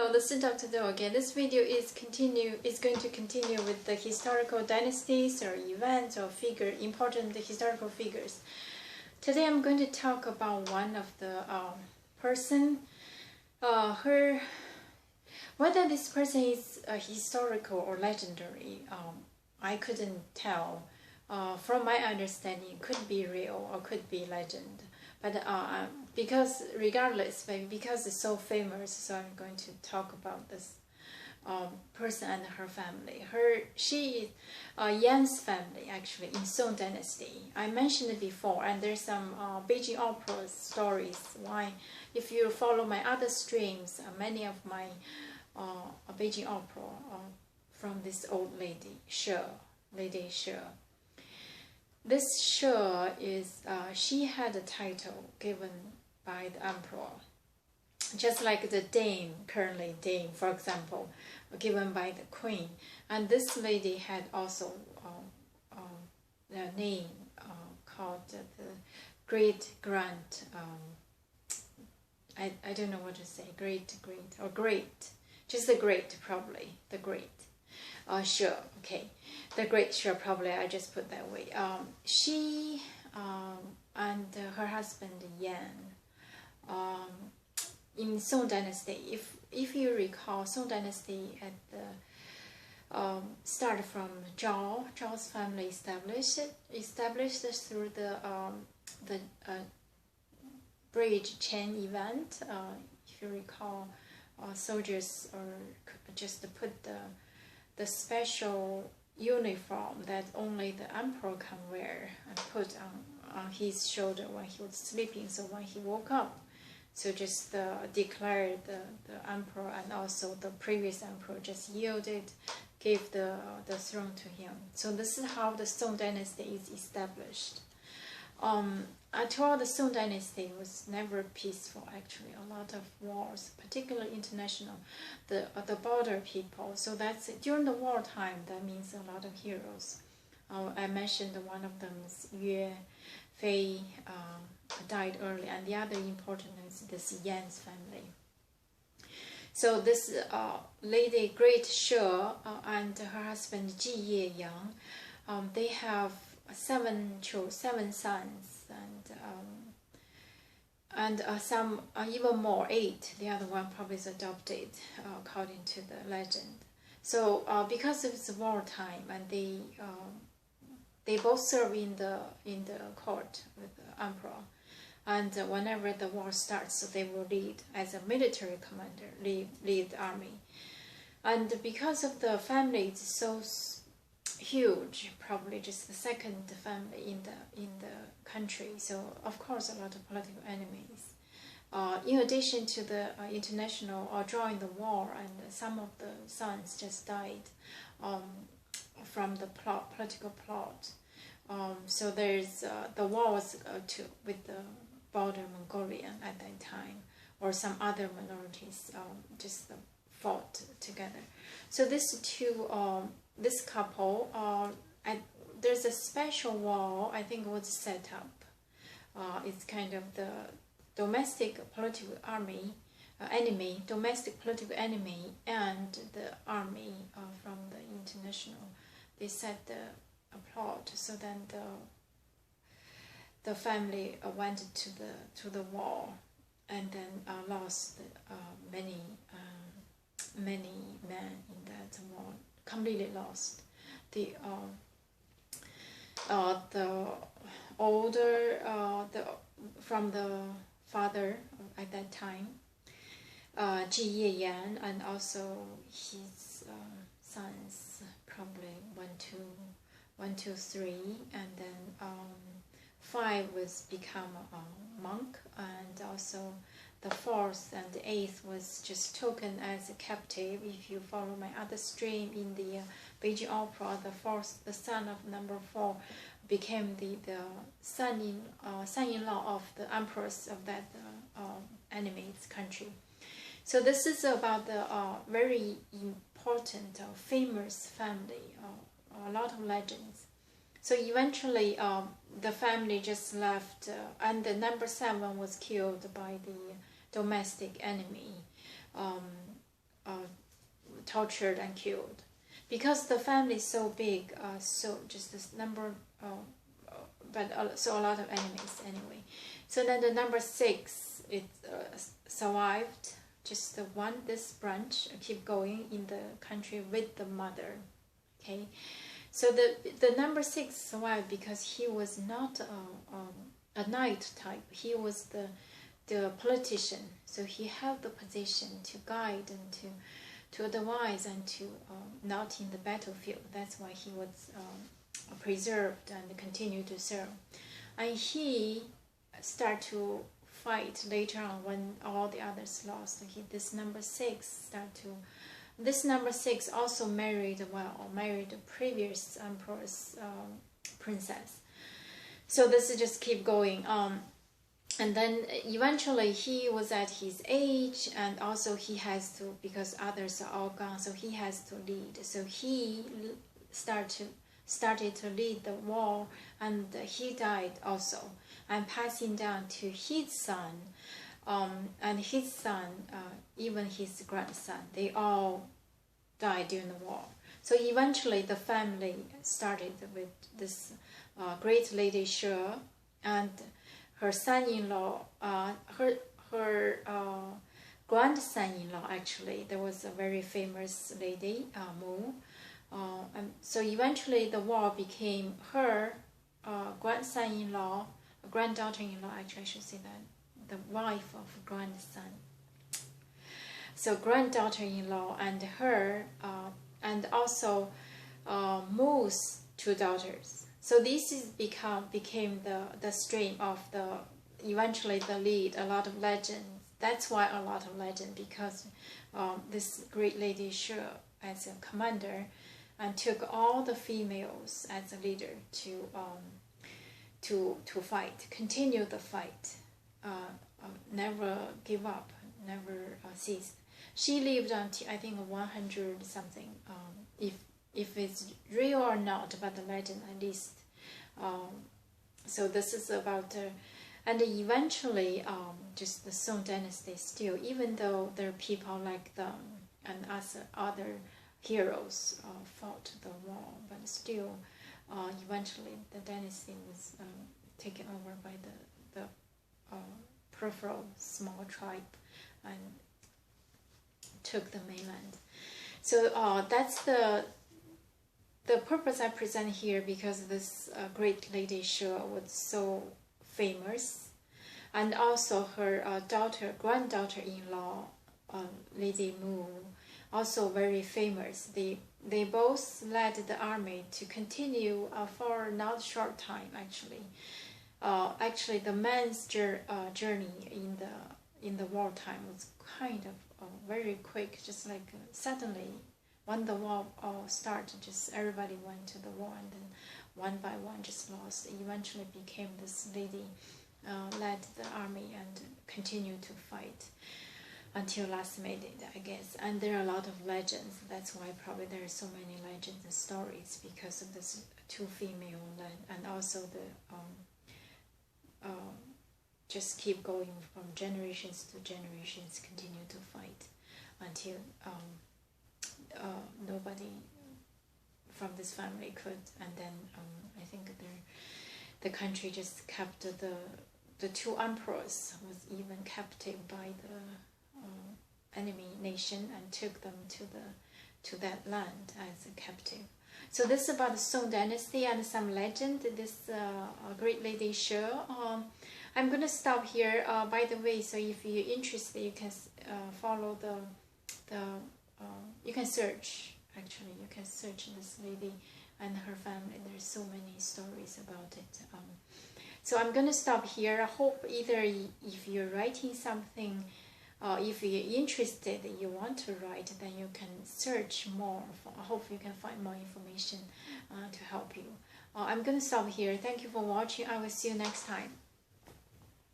Hello, this is Dr. Do again. This video is going to continue with the historical dynasties or events or important historical figures. Today I'm going to talk about one of the person. Whether this person is historical or legendary, I couldn't tell. From my understanding, it could be real or could be legend. But because it's so famous, so I'm going to talk about this person and her family. She is Yan's family, actually, in Song Dynasty. I mentioned it before, and there's some Beijing opera stories. Why, if you follow my other streams, many of my Beijing opera from this old lady, Lady She. This She is, she had a title given by the emperor, just like the Dame, currently Dame, for example, given by the queen. And this lady had also a name called the Great Grand, I don't know what to say, great, just the Great, probably, the Great. Sure, okay. The Great Sure, probably I just put that way. She and her husband Yan in Song Dynasty. If you recall, Song Dynasty at the started from Zhao's family established through the bridge chain event. If you recall, soldiers or just put the special uniform that only the emperor can wear and put on his shoulder when he was sleeping, so when he woke up, so just declared the emperor and also the previous emperor just yielded, gave the throne to him. So this is how the Song Dynasty is established. Throughout the Song Dynasty was never peaceful, actually. A lot of wars, particularly international, the border people. So that's during the wartime. That means a lot of heroes. I mentioned one of them is Yue Fei, died early, and the other important is this Yan's family. So this lady Great She and her husband Ji Ye Yang, they have seven sons, and some even more, 8. The other one probably is adopted, according to the legend. So because it's wartime, and they both serve in the court with the emperor, and whenever the war starts, so they will lead as a military commander, lead the army. And because of the family, it's so huge, probably just the second family in the country. So of course a lot of political enemies. In addition to the international drawing the war, and some of the sons just died from the political plot. So there's the war was with the border Mongolian at that time, or some other minorities just fought together. So these two. This couple, there's a special wall, I think, was set up. It's kind of the domestic political enemy, and the army from the international. They set a plot, so then the family went to the war, and then lost many men in that war. Completely lost. The older from the father at that time, Ji Ye Yan, and also his sons, probably 1, 2, 3, and then 5 was become a monk, and also the 4th and the 8th was just taken as a captive. If you follow my other stream in the Beijing opera, the son of number 4 became the son-in-law of the empress of that enemy's country. So this is about the very important, famous family, a lot of legends. So eventually the family just left, and the number 7 was killed by the domestic enemy. tortured and killed. Because the family is so big, so just this number, so a lot of enemies anyway. So then the number 6, it survived. Just the one, this branch keep going in the country with the mother. Okay, so the number 6 survived because he was not a knight type. He was the politician. So he held the position to guide and to advise and to not in the battlefield. That's why he was preserved and continued to serve. And he started to fight later on when all the others lost. This number 6 This number 6 also married the previous emperor's princess. So this just keep going. And then eventually he was at his age, and also he has to, because others are all gone, so he has to lead. So he started to lead the war, and he died also, and passing down to his son, and his son, even his grandson, they all died during the war. So eventually the family started with this great lady She, and her son-in-law, her grandson-in-law, actually, there was a very famous lady, Mu. And so eventually the war became her grandson-in-law, granddaughter-in-law, actually I should say that, the wife of grandson. So granddaughter-in-law and her, and also Mu's 2 daughters. So this is became the stream of eventually the lead, a lot of legends. That's why a lot of legend, because this great lady She, as a commander, and took all the females as a leader to fight, continue the fight, never give up, never cease. She lived until I think 100 something, if it's real or not, but the legend at least. So this is about and eventually just the Song dynasty still, even though there are people like them and other heroes fought the war, but still eventually the dynasty was taken over by the peripheral small tribe and took the mainland. So that's the purpose I present here, because this great lady She was so famous, and also her granddaughter-in-law, Lady Mu, also very famous. They both led the army to continue for not short time actually. Actually, the man's journey in the wartime was kind of very quick, just like suddenly when the war started, just everybody went to the war, and then one by one just lost. Eventually became this lady led the army and continued to fight until last minute, I guess. And there are a lot of legends. That's why probably there are so many legends and stories, because of this 2 female and also the just keep going from generations to generations, continue to fight until nobody from this family could. And then I think the country just kept the 2 emperors was even captive by the enemy nation and took them to that land as a captive. So this is about the Song dynasty and some legend. This great lady She. I'm gonna stop here. By the way, so if you're interested, you can follow you can search. Actually, you can search this lady and her family. There's so many stories about it. So I'm gonna stop here. I hope either if you're writing something, if you're interested, you want to write, then you can search more. I hope you can find more information to help you. I'm gonna stop here. Thank you for watching. I will see you next time.